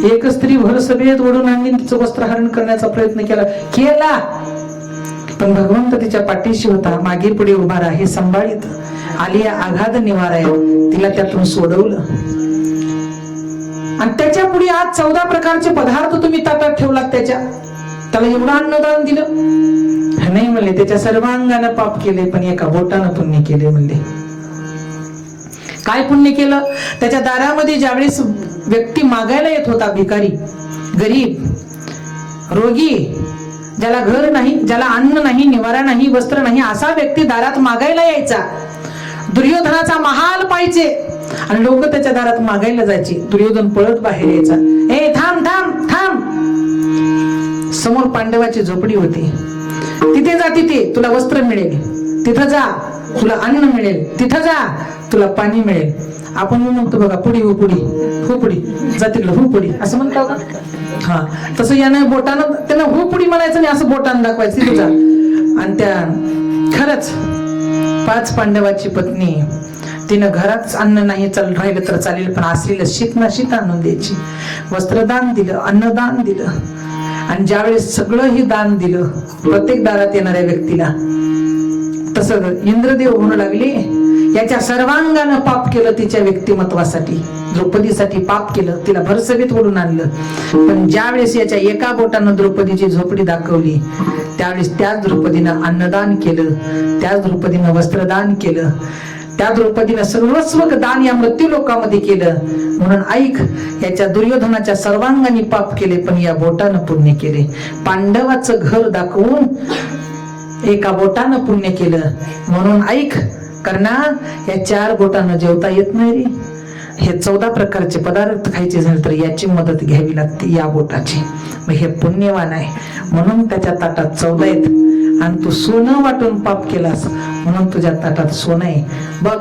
एक स्त्री भर सभेत ओढून आणली, तिचं वस्त्रहरण करण्याचा प्रयत्न केला, पण भगवंत तिच्या पाठीशी होता. मागे पुढे उभा राहा, हे संभाळीत आली आघात निवारा आहे, तिला त्यातून सोडवलं. आणि त्याच्या पुढे आज 14 प्रकारचे पदार्थ तुम्ही ताटात ठेवलात, त्याला एवढं अन्नदान दिलं. नाही म्हणले, त्याच्या सर्वांगानं पाप केले पण एका बोटानं पुण्य केले. म्हणले काय पुण्य केलं, त्याच्या दारामध्ये ज्यावेळेस व्यक्ती मागायला येत होता, भिकारी, गरीब, रोगी, ज्याला घर नाही, ज्याला अन्न नाही, निवारा नाही, वस्त्र नाही, असा व्यक्ती दारात मागायला यायचा. दुर्योधनाचा महाल पाहिजे आणि लोक त्याच्या दारात मागायला जायची. दुर्योधन पळत बाहेर यायचा. ए थांब थांब थांब. समोर पांडवाची झोपडी होती. तिथे जा, तिथे तुला वस्त्र मिळेल, तिथं जा तुला अन्न मिळेल, तिथं जा तुला पाणी मिळेल. आपण म्हणतो बघा, पुढी हो पुढी हो पुढी, जा तिकडं हो पुढी, असं म्हणतो का. तसं यानं बोटानं त्यांना हो पुढी म्हणायचं नाही, असं बोटानं दाखवायचं तिथं जा. आणि त्या खरंच 5 पांडवाची पत्नी, तिनं घरात अन्न नाही राहिलं तर चालेल, पण असलेलं शीत ना शीत आणून द्यायची. वस्त्रदान दिलं, अन्नदान दिलं. आणि ज्यावेळेस सगळं हे दान दिलं प्रत्येक दारात येणाऱ्या व्यक्तीला, तसं इंद्रदेव म्हणू लागले, याच्या सर्वांगानं पाप केलं तिच्या व्यक्तिमत्वासाठी, द्रौपदीसाठी पाप केलं, तिला भरसभेत ओढून आणलं. पण ज्यावेळेस याच्या एका बोटानं द्रौपदीची झोपडी दाखवली, त्यावेळेस त्याच द्रौपदीनं अन्नदान केलं, त्याच द्रौपदीनं वस्त्रदान केलं, त्या द्रौपदीनं सर्वस्व दान या मृत्यू लोकांमध्ये केलं. म्हणून ऐक, याच्या दुर्योधनाच्या सर्वांगाने पाप केले पण या बोटानं पुण्य केले. पांडवाचं घर दाखवून एका बोटानं पुण्य केलं. म्हणून ऐक कर्णा, या 4 बोटानं जेवता येत नाही रे. हे 14 प्रकारचे पदार्थ खायचे झाले तर याची मदत घ्यावी लागते, या बोटाची. मग हे पुण्यवान आहे म्हणून त्याच्या ताटात 14 आहेत. आणि तू सोनं वाटून पाप केलास म्हणून तुझ्या ताटात सोनं आहे बघ.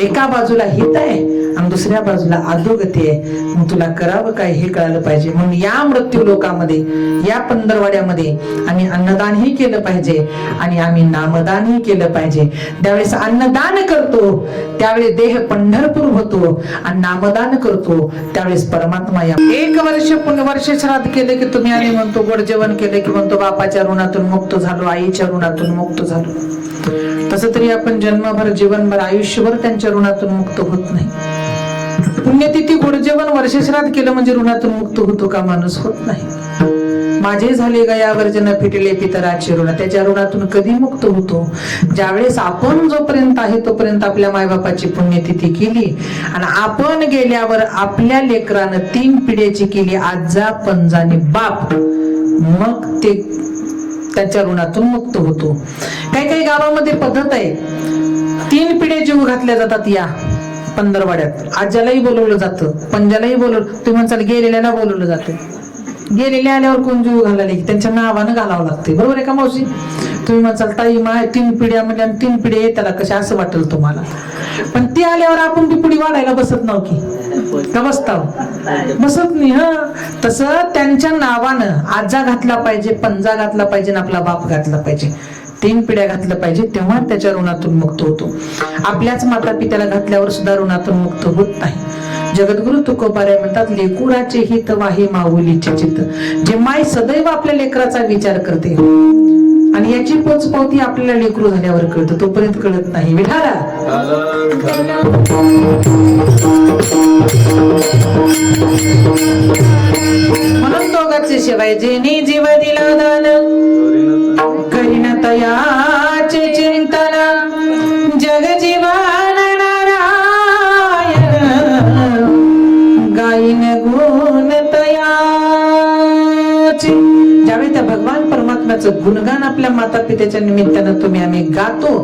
एका बाजूला हित आहे आणि दुसऱ्या बाजूला अधोगती आहे. मग तुला करावं काय हे कळालं पाहिजे. म्हणून या मृत्यू लोकामध्ये, या पंधरवाड्यामध्ये आम्ही अन्नदानही केलं पाहिजे आणि आम्ही नामदानही केलं पाहिजे. त्यावेळेस अन्नदान करतो त्यावेळेस देह पंढरपूर होतो आणि नामदान करतो त्यावेळेस परमात्मा या. 1 वर्ष श्राद्ध केलं की तुम्ही आणि म्हणतो गोड जेवण केलं की म्हणतो बापाच्या ऋणातून मुक्त झालो, आईच्या ऋणातून मुक्त झालो. तसं तरी आपण जन्मभर, जीवनभर, आयुष्यभर त्यांच्या ऋणातून मुक्त होत नाही. पुण्यतिथी गोड जेवण वर्षश्राद्ध केलं म्हणजे ऋणातून मुक्त होतो का? माणूस होत नाही. माझे झाले गया वर्जन फिटले पितराचे ऋण, त्याच्या ऋणातून कधी मुक्त होतो? ज्यावेळेस आपण जोपर्यंत आहे तोपर्यंत आपल्या मायबापाची पुण्यतिथी केली आणि आपण गेल्यावर आपल्या लेकरानं 3 पिढ्याची केली, आजा पंजानी बाप, मग ते त्याच्या ऋणातून मुक्त होतो. काही काही गावामध्ये पद्धत आहे 3 पिढ्या जीव घातल्या जातात या पंधरवाड्यात. आज्यालाही बोलवलं जातं, पंजालाही बोलवलं. तुम्ही म्हणसाल गेलेल्याला बोलवलं जातं. गेलेले आल्यावर कोण जीव घालायला की त्यांच्या नावानं घालावं लागते. बरोबर आहे का मावशी? तुम्ही म्हणसाल ताई माय 3 पिढ्या म्हणजे 3 पिढ्या येताला कशा असं वाटेल तुम्हाला. पण ती आल्यावर आपण ती पुढी वाढायला बसत नव्ह की का बसताव? बसत नाही. हा, तसं त्यांच्या नावानं आजा घातला पाहिजे, पंजा घातला पाहिजे, आपला बाप घातला पाहिजे, 3 पिढ्या घातलं पाहिजे, तेव्हा त्याच्या ऋणातून मुक्त होतो. आपल्याच माता पित्याला घातल्यावर सुद्धा ऋणातून मुक्त होत नाही. जगद्गुरु तुकोबाराय म्हणतात लेकुराचे हित वाहे माऊलीचे चित्त. जे माय सदैव आपल्या लेकराचा विचार करते आणि याची पोचपावती आपल्याला लेकरू झाल्यावर कळतं, तोपर्यंत कळत नाही. विठाला म्हणून दोघांचे शिवाय जेने जीव दिला दान करीन तयाचे चिंतन जग जीवन नारायण गाईन गुण तयाचे. ज्यावेळी त्या भगवान परमात्म्याचं गुणगान आपल्या माता पित्याच्या निमित्तानं तुम्ही आम्ही गातो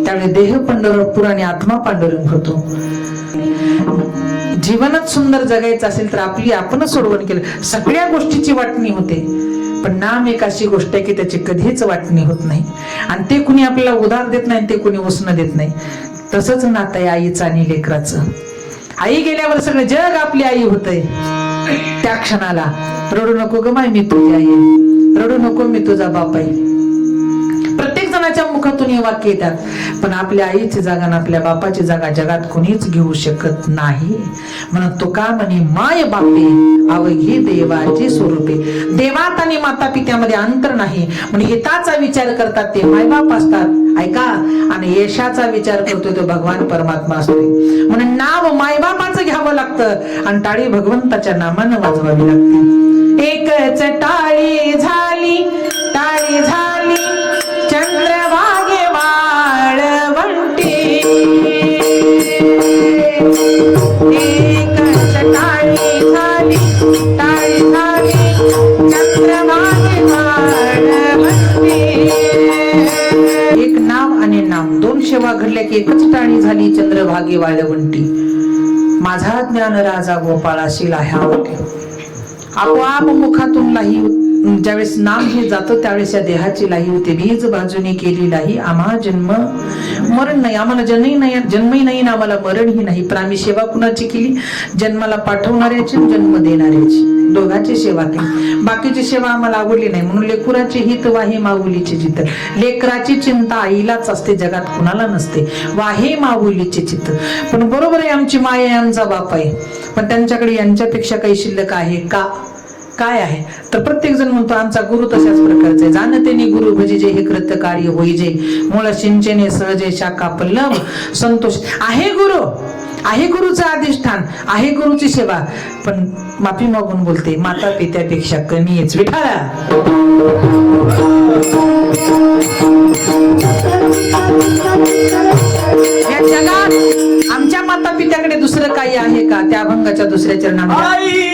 त्यावेळी देह पंढरपूर आणि आत्मा पांडुरंग होतो. जीवनात सुंदर जगायचं असेल तर आपली आपणच सोडवण केलं. सगळ्या गोष्टीची वाटणी होते पण नाम एक अशी गोष्ट आहे की त्याची कधीच वाटणी होत नाही आणि ते कुणी आपल्याला उधार देत नाही, ते कुणी उसणं देत नाही. तसंच नातं आहे आईचं आणि लेकराचं. आई गेल्यावर सगळं जग आपली आई होतंय. त्या क्षणाला रडू नको ग माय मी तुझी आई आहे, रडू नको मी तुझा बाप आहे. प्रत्येक जणाच्या मुखातून हे वाक्य येतात पण आपल्या आईची जागा आणि आपल्या बापाची जागा जगात कोणीच घेऊ शकत नाही. म्हणून तुका म्हणे माय बापे अवघी देवाचे स्वरूपे. देवात आणि माता पित्यामध्ये अंतर नाही. म्हणजे हिताचा विचार करतात ते मायबाप असतात ऐका आणि यशाचा विचार करतोय तो भगवान परमात्मा असतोय. म्हणून नाव मायबापाचं घ्यावं लागतं आणि टाळी भगवंताच्या नामानं वाजवावी लागते. एकच टाळी झाली, टाळी झाली चंद्रभागे वाळवंटी. एकच टाळी झाली, टाळी झाली चंद्रभागे वाळवंटी. एक नाव आणि नाम दोन सेवा घडल्या की एकच टाळी झाली चंद्रभागे वाळवंटी. माझा ज्ञान राजा गोपाळाशी लाह्यावटी. आपोआप मुखातून लाही ज्यावेळेस नाम हे जातं त्यावेळेस या देहाची लाही होते. बीज बाजूने केली लाही आम्हा जन्म मरण नाही. आम्हाला जन्मही नाही ना आम्हाला मरणही नाही. पण आम्ही सेवा कुणाची केली? जन्माला पाठवणाऱ्याची, जन्म देणाऱ्याची, दोघांची सेवा केली. बाकीची सेवा आम्हाला आवडली नाही म्हणून लेकुराचे हित वाहे माऊलीचे चित्त. लेकराची चिंता आईलाच असते, जगात कुणाला नसते. वाहे माऊलीचे चित्त. पण बरोबर आहे आमची माय आहे, आमचा बाप आहे, पण त्यांच्याकडे यांच्यापेक्षा काही शिल्लक आहे का? काय आहे तर प्रत्येक जण म्हणतो आमचा गुरु तशाच प्रकारचे. जाणतेने गुरु भजिजे हे कृत्य कार्य होईजे. मूळ सिंचने सहजे शाखा पल्लव संतोष. आहे गुरु, आहे गुरुचं अधिष्ठान, आहे गुरुची सेवा, पण माफी मागून बोलते माता पित्यापेक्षा कमीच. विठाला या जगात आमच्या माता पित्याकडे दुसरं काही आहे का? त्या अभंगाच्या दुसऱ्या चरणामध्ये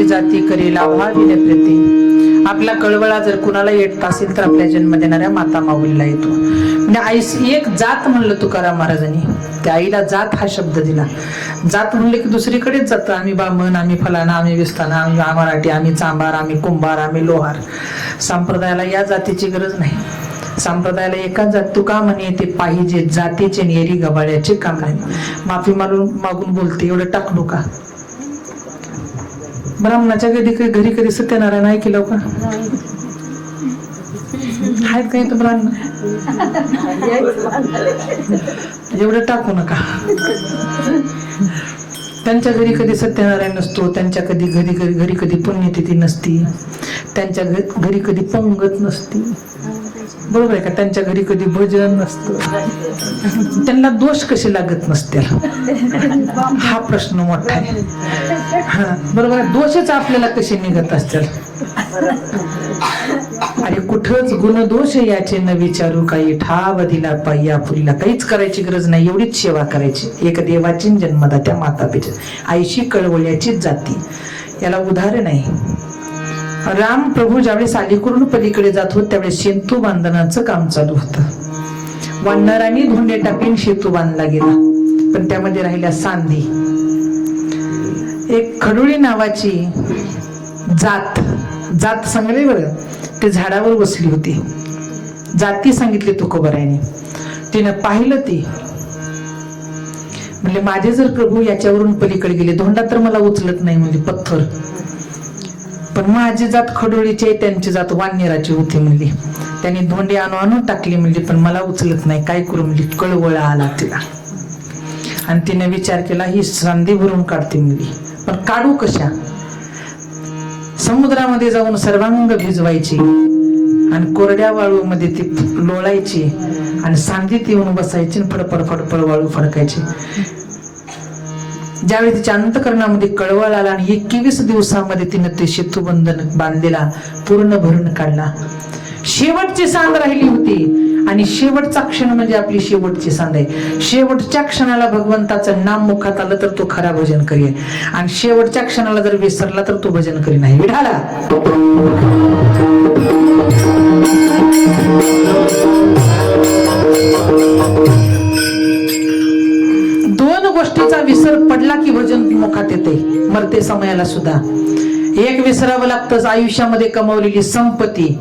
जाती करेला भाविने प्रीती. आपला कळवळा जर कुणाला येत असेल तर आपल्या जन्म देणाऱ्या माता माऊलीला येतो. म्हणजे आई एक जात म्हणलं तुकाराम महाराजांनी, त्या आईला जात हा शब्द दिला. जात म्हणले की दुसरीकडेच जातं. आम्ही बामण, आम्ही फलाना, आम्ही विस्ताना, आम्ही मराठी, आम्ही चांभार, आम्ही कुंभार, आम्ही लोहार. संप्रदायाला या जातीची गरज नाही. संप्रदायाला एकाच जात तुका म्हणे ते पाहिजे, जातीचे नेरी गबाळ्याचे काम नाही. माफी मागून बोलते, एवढं टाकलो का? ब्राह्मणाच्या घरी कधी सत्यनारायण ऐकलं का? आहेत काही तर ब्राह्मण, एवढं टाकू नका. त्यांच्या घरी कधी सत्यनारायण नसतो, त्यांच्या घरी कधी पुण्यतिथी नसती, त्यांच्या घरी कधी पंगत नसती, बरोबर आहे का? त्यांच्या घरी कधी भजन नसतं. त्यांना दोष कसे लागत नसतील हा प्रश्न मोठा आहे. हा बरोबर आहे, दोषच आपल्याला कसे निघत असतील. अरे कुठंच गुणदोष याचे न विचारू, काही ठाव दिला पाय्या फुलीला. काहीच करायची गरज नाही, एवढीच सेवा करायची. एक देवाची जन्मदात्या माता पिता, आईशी कळवळ्याचीच जाती. याला उदाहरण आहे. राम प्रभू ज्यावेळेस अलीकडून पलीकडे जात होत त्यावेळेस सेतू बांधण्याचं काम चालू होतं. वानरांनी धोंडे टाकून सेतू बांधला गेला, पण त्यामध्ये राहिल्या सांधी. एक खडोळी नावाची जात सांगले बरं, ते झाडावर बसली होती. जाती सांगितली तुकोबारायने. तिनं पाहिलं, ती म्हणजे माझे जर प्रभू याच्यावरून पलीकडे गेले, धोंडा तर मला उचलत नाही म्हणजे पत्थर, पण माझी जात खडोळीची आहे, त्यांची जात वानराची होती म्हणली. त्यांनी धोंडे आणून टाकली म्हणली, पण मला उचलत नाही, काय करू म्हणली. कळवळा आला तिला आणि तिने विचार केला, ही सांधी भरून काढते म्हणली. पण काढू कशा? समुद्रामध्ये जाऊन सर्वांग भिजवायची आणि कोरड्या वाळूमध्ये ती लोळायची आणि सांधीत येऊन बसायची, फडफड फडफड वाळू फडकायची. ज्यावेळी तिच्या अंतकरणामध्ये कळवळ आला आणि 21 दिवसामध्ये तिने ते सेतूबंधन बांधलेला पूर्ण भरून काढला. शेवटची सांद राहिली होती आणि शेवटचा क्षण म्हणजे आपली शेवटची सांद आहे. शेवटच्या क्षणाला भगवंताचं नाम मुखात आलं तर तो खरा भजन करेल, आणि शेवटच्या क्षणाला जर विसरला तर तो भजन करी नाही. विठाला दोन गोष्टीचा विसर पडला की भजन मुखात येते, मरते समयाला सुद्धा. एक विसरावं लागतं आयुष्यामध्ये कमावलेली संपत्ती,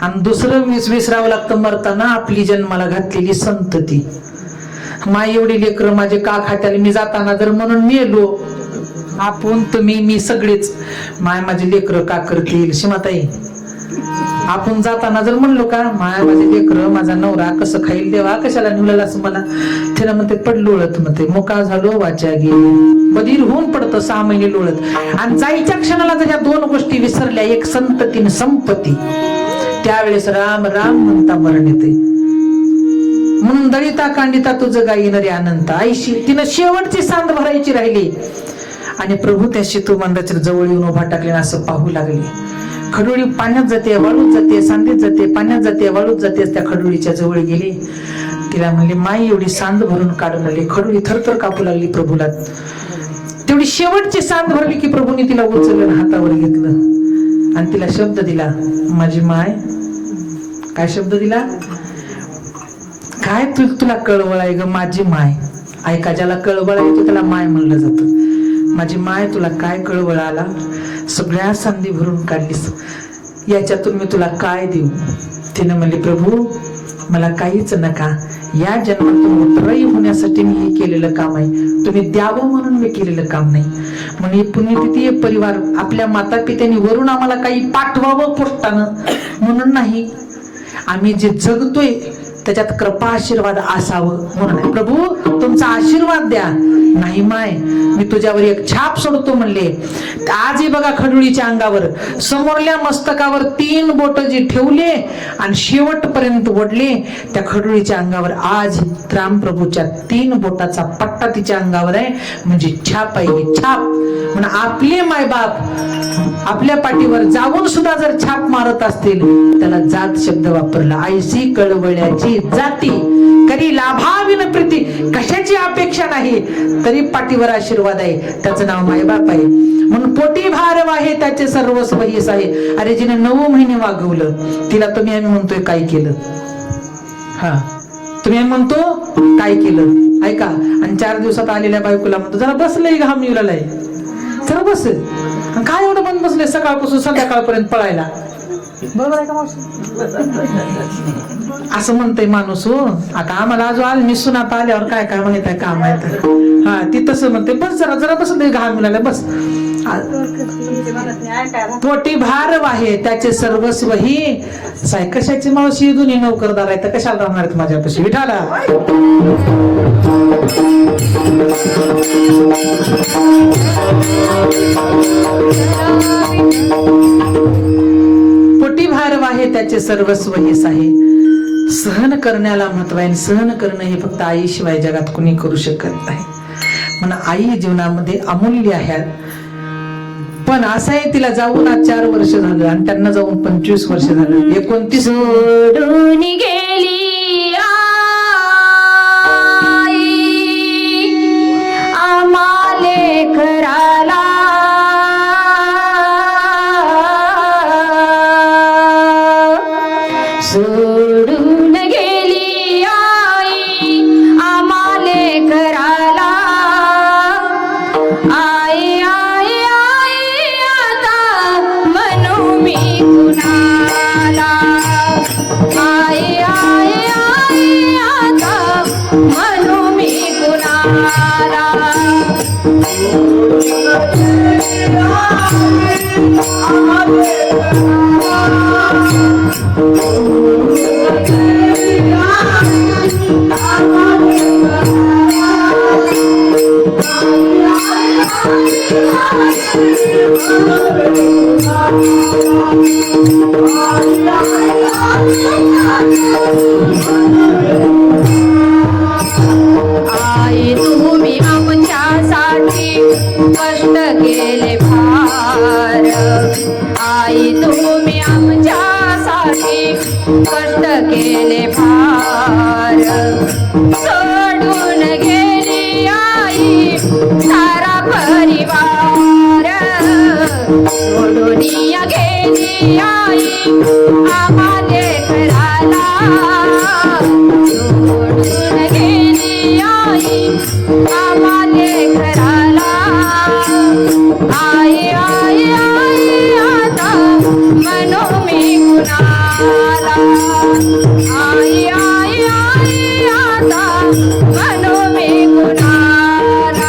आणि दुसरं विसरावं लागतं मरताना आपली जन्माला घातलेली संतती. माय एवढी लेकरं माझे का खात्याला, मी जाताना जर म्हणून मेलो, आपण तुम्ही मी सगळेच, माय माझे लेकरं का करतील. शिमाताई आपण जाताना जर म्हणलो का माझे लेकर माझा नवरा कसं खाईल देवा कशाला निवलेला असं मला तिला म्हणते पड लोळत म्हणते मोका झालो वाचा गेली बधीर होऊन पडतं 6 महिने लोळत आणि जायच्या क्षणाला जर या 2 गोष्टी विसरल्या एक संतती आणि संपत्ती त्यावेळेस राम राम म्हणता मरण येते म्हणून दळिता कांडिता तुझं गायीन रे अनंत आईशी तिनं शेवटची सांद भरायची राहिली आणि प्रभू त्या शितू मंदाच्या जवळ येऊन उभा टाकले असं पाहू लागले खडोळी पाण्यात जाते वाळूत जाते सांदीत जाते पाण्यात जाते वाळूत जाते त्या खडोळीच्या जवळ गेली तिला म्हणले माई एवढी सांद भरून काढून आली खडोळी थरथर कापू लागली प्रभूला तेवढी शेवटची सांद भरली की प्रभूने तिला उचललं हातावर घेतलं आणि तिला शब्द दिला माझी माय काय शब्द दिला काय तुला कळवळ आहे ग माझी माय ऐका ज्याला कळवळ आहे त्याला माय म्हणलं जातं माझी माय तुला काय कळवळ आला सगळ्या संधी भरून काढलीस याच्यातून मी तुला काय देऊ तिने म्हणले प्रभू मला काहीच नका या जन्मातून मोठराई होण्यासाठी मी हे केलेलं काम आहे तुम्ही द्यावं म्हणून मी केलेलं काम नाही म्हणून पुण्यतिथी परिवार आपल्या माता पित्यांनी वरून आम्हाला काही पाठवावं पोस्टानं म्हणून नाही आम्ही जे जगतोय त्याच्यात कृपा आशीर्वाद असावं म्हणून प्रभू तुमचा आशीर्वाद द्या नाही माय मी तुझ्यावर एक छाप सोडतो म्हणले आजही बघा खडुळीच्या अंगावर समोरल्या मस्तकावर 3 बोट जी ठेवले आणि शेवटपर्यंत ओढले त्या खडुळीच्या अंगावर आज रामप्रभूच्या 3 बोटाचा पट्टा तिच्या अंगावर आहे म्हणजे छाप आहे छाप म्हणून आपले मायबाप आपल्या पाठीवर जाऊन सुद्धा जर छाप मारत असतील त्याला जात शब्द वापरला आईशी कळवळ्याची जाती कधी लाभाविन प्रीती कशाची अपेक्षा नाही तरी पाठीवर आशीर्वाद आहे त्याचं नाव मायबाप आहे म्हणून पोटी भारव आहे त्याचे सर्वस्व हेच आहे अरे जिने 9 महिने वागवलं तिला तुम्ही आम्ही म्हणतोय काय केलं हा तुम्ही म्हणतो काय केलं ऐका आणि 4 दिवसात आलेल्या बायकोला म्हणतो जरा बसलंय घाम येऊलाय जरा बस काय एवढं बंद बसले सकाळपासून संध्याकाळपर्यंत पळायला बरोबर आहे का असं म्हणतोय माणूस हो आता आम्हाला अजून आल निसून आता आल्यावर काय काय माहित आहे काम आहे हा ती तसं म्हणते बस जरा जरा बसले घाम मिळाला बस पोटी भारव आहे त्याचे सर्वस्व ही कशाची मावशी दोन्ही नोकरदार आहे तर कशाला राहणार आहेत माझ्यापाशी विठाला पोटी भारव आहे त्याचे सर्वस्व हेच आहे सहन करण्याला महत्व आहे सहन करणं हे फक्त आईशिवाय जगात कुणी करू शकत नाही म्हणून आई जीवनामध्ये अमूल्य आहे पण असं आहे तिला जाऊन आज 4 वर्ष झालं आणि त्यांना जाऊन 25 वर्ष झालं 29 सोडून गेली आई आम्हाले कराला सोडून गेली आई आम्हाले कराला आई आई आई आता म्हणू मी कुणाला आई आई आई आता म्हणू मी कुणाला आई तुम्ही आमच्यासाठी कष्ट केले फार आई तुम्ही आमच्यासाठी कष्ट केले फार सोडून गेली आई सारा परिवार सोडून गेली आई आम्हाले कराला सोडून गेली आई आम्हाले कराला आई आई आई आता म्हणू मी कुणाला आई आई आई आता म्हणू मी कुणाला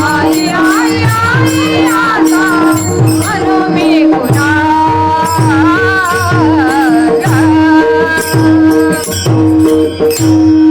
आई आई आई आई